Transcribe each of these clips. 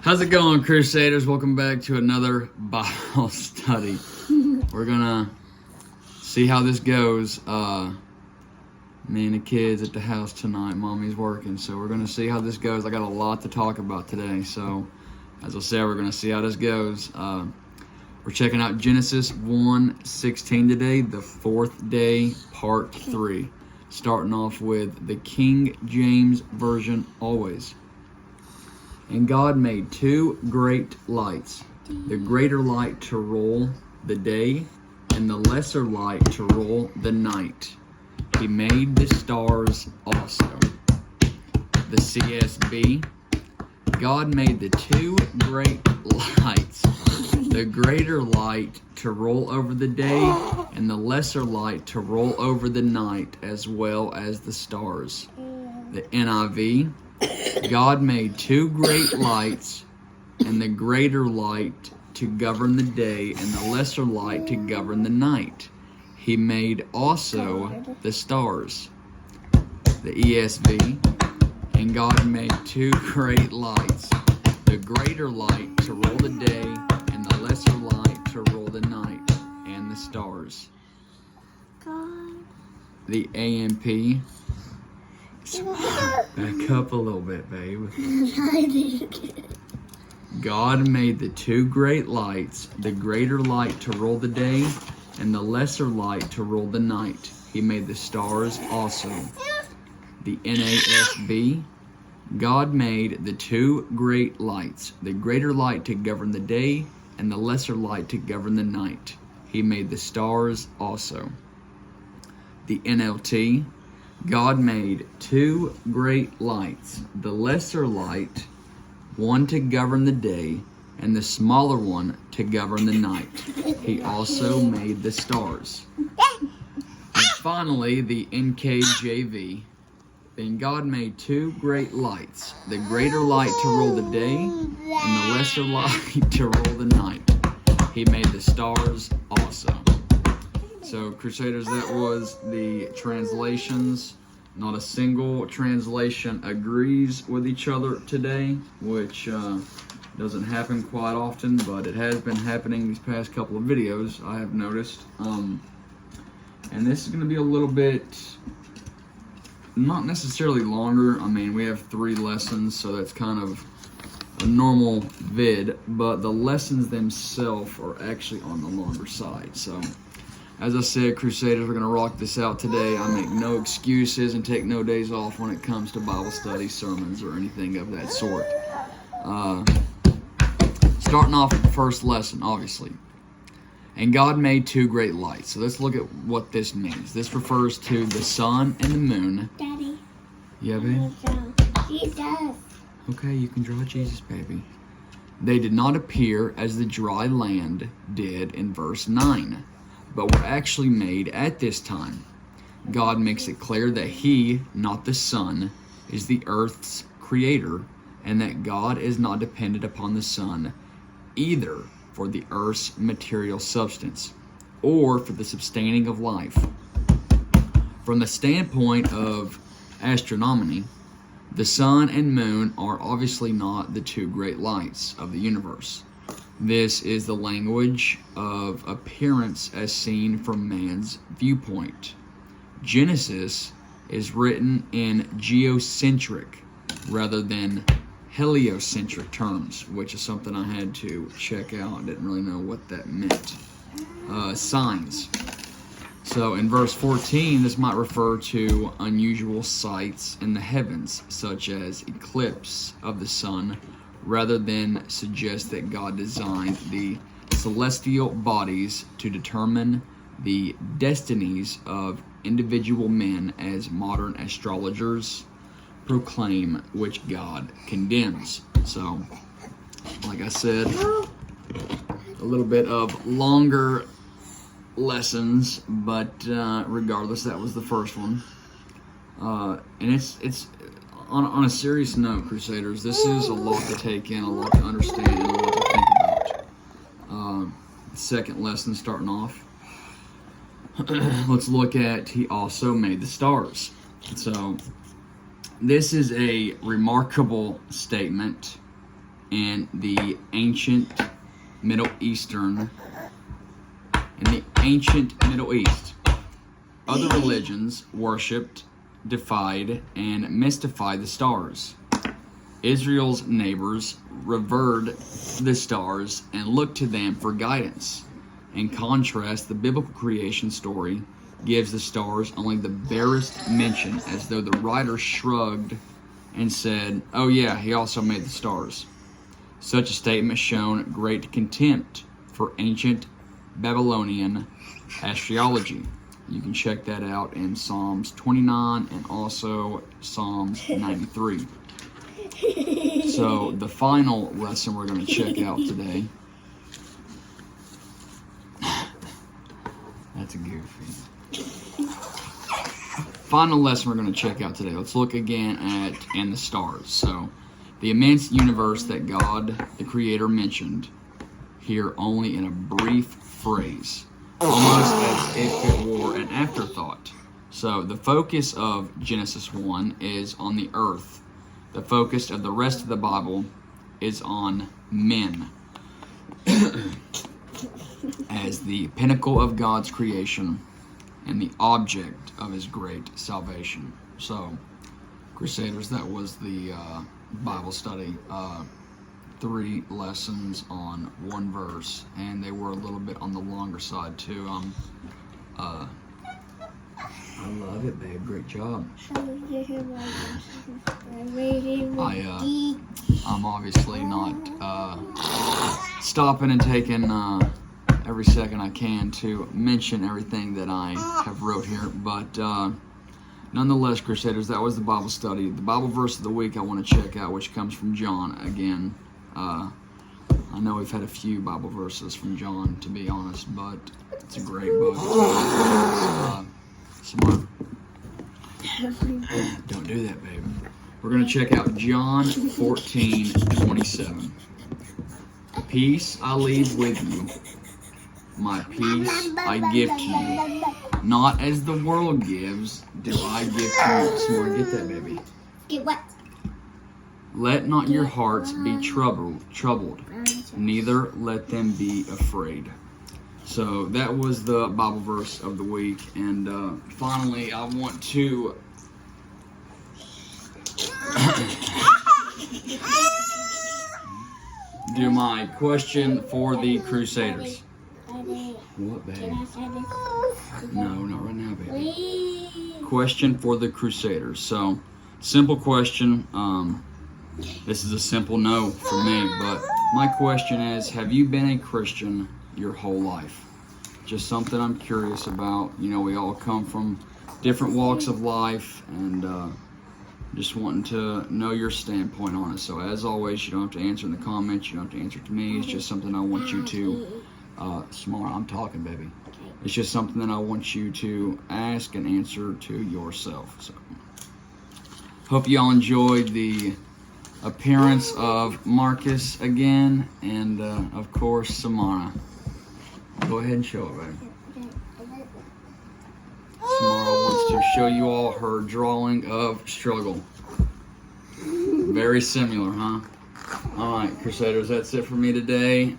How's it going, Crusaders? Welcome back to another Bible study. We're gonna see how this goes. Me and the kids at the house tonight. Mommy's working, so we're gonna see how this goes. I got a lot to talk about today, so as I said, we're gonna see how this goes. We're checking out Genesis 1:16 today, the fourth day, part 3. Starting off with the King James Version always. And God made two great lights, the greater light to rule the day, and the lesser light to rule the night. He made the stars also. The CSB. God made the two great lights, the greater light to roll over the day, and the lesser light to roll over the night, as well as the stars. The NIV. God made two great lights, and the greater light to govern the day, and the lesser light to govern the night. He made also the stars. The ESV. And God made two great lights, the greater light to rule the day, and the lesser light to rule the night, and the stars. The AMP. Back up a little bit, babe. God made the two great lights, the greater light to rule the day, and the lesser light to rule the night. He made the stars also. The NASB. God made the two great lights, the greater light to govern the day, and the lesser light to govern the night. He made the stars also. The NLT. God made two great lights, the lesser light, one to govern the day, and the smaller one to govern the night. He also made the stars. And finally, the NKJV. Then God made two great lights, the greater light to rule the day, and the lesser light to rule the night. He made the stars also. So, Crusaders, that was the translations. Not a single translation agrees with each other today, which doesn't happen quite often, but it has been happening these past couple of videos, I have noticed. And this is going to be a little bit, not necessarily longer. I mean, we have 3 lessons, so that's kind of a normal vid, but the lessons themselves are actually on the longer side. So, as I said, Crusaders, we're going to rock this out today. I make no excuses and take no days off when it comes to Bible study, sermons, or anything of that sort. Starting off with the first lesson, obviously. And God made two great lights. So let's look at what this means. This refers to the sun and the moon. Daddy. Yeah, baby? Jesus. Okay, you can draw Jesus, baby. They did not appear as the dry land did in verse 9, but were actually made at this time. God makes it clear that He, not the sun, is the earth's creator, and that God is not dependent upon the sun either for the earth's material substance or for the sustaining of life. From the standpoint of astronomy, the sun and moon are obviously not the two great lights of the universe. This is the language of appearance as seen from man's viewpoint. Genesis is written in geocentric rather than heliocentric terms, which is something I had to check out. I didn't really know what that meant. Signs. So in verse 14, this might refer to unusual sights in the heavens, such as eclipse of the sun, rather than suggest that God designed the celestial bodies to determine the destinies of individual men, as modern astrologers proclaim, which God condemns. So, like I said, a little bit of longer lessons, but regardless, that was the first one. And it's on a serious note, Crusaders, this is a lot to take in, a lot to understand, and a lot to think about. The second lesson, starting off, let's look at He also made the stars. So, this is a remarkable statement in the ancient Middle East. Other religions worshipped, defied, and mystified the stars. Israel's neighbors revered the stars and looked to them for guidance. In contrast, the biblical creation story gives the stars only the barest mention, as though the writer shrugged and said, "Oh yeah, he also made the stars." Such a statement shown great contempt for ancient Babylonian astrology. You can check that out in Psalms 29 and also Psalms 93. So the final lesson we're going to check out today. That's a goofy. Final lesson we're going to check out today. Let's look again at and the stars. So the immense universe that God, the Creator, mentioned here only in a brief phrase, almost as if it were an afterthought. So the focus of Genesis 1 is on the earth. The focus of the rest of the Bible is on men as the pinnacle of God's creation and the object of His great salvation. So, Crusaders, that was the Bible study. 3 lessons on 1 verse, and they were a little bit on the longer side too. I love it, babe. Great job. I'm obviously not stopping and taking every second I can to mention everything that I have wrote here, but nonetheless, Crusaders, that was the Bible study. The Bible verse of the week I want to check out, which comes from John again. I know we've had a few Bible verses from John, to be honest, but it's a great book. Samara, don't do that, baby. We're going to check out John 14:27. Peace I leave with you, my peace I give to you. Not as the world gives, do I give to you. Samara, get that, baby. Get what? Let not your hearts be troubled, neither let them be afraid. So that was the Bible verse of the week. And finally, I want to do my question for the Crusaders. What, babe? No, not right now, baby. Question for the Crusaders. So, simple question. This is a simple no for me, but my question is, have you been a Christian your whole life? Just something I'm curious about. You know, we all come from different walks of life, and just wanting to know your standpoint on it. So as always, you don't have to answer in the comments, you don't have to answer to me. It's just something I want you to, Samara, I'm talking, baby. It's just something that I want you to ask and answer to yourself. So, hope you all enjoyed the appearance of Marcus again, and of course Samara. Go ahead and show it, baby. Samara wants to show you all her drawing of struggle. Very similar, huh? Alright, Crusaders, that's it for me today.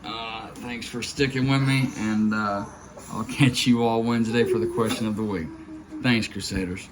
Thanks for sticking with me, and I'll catch you all Wednesday for the question of the week. Thanks, Crusaders.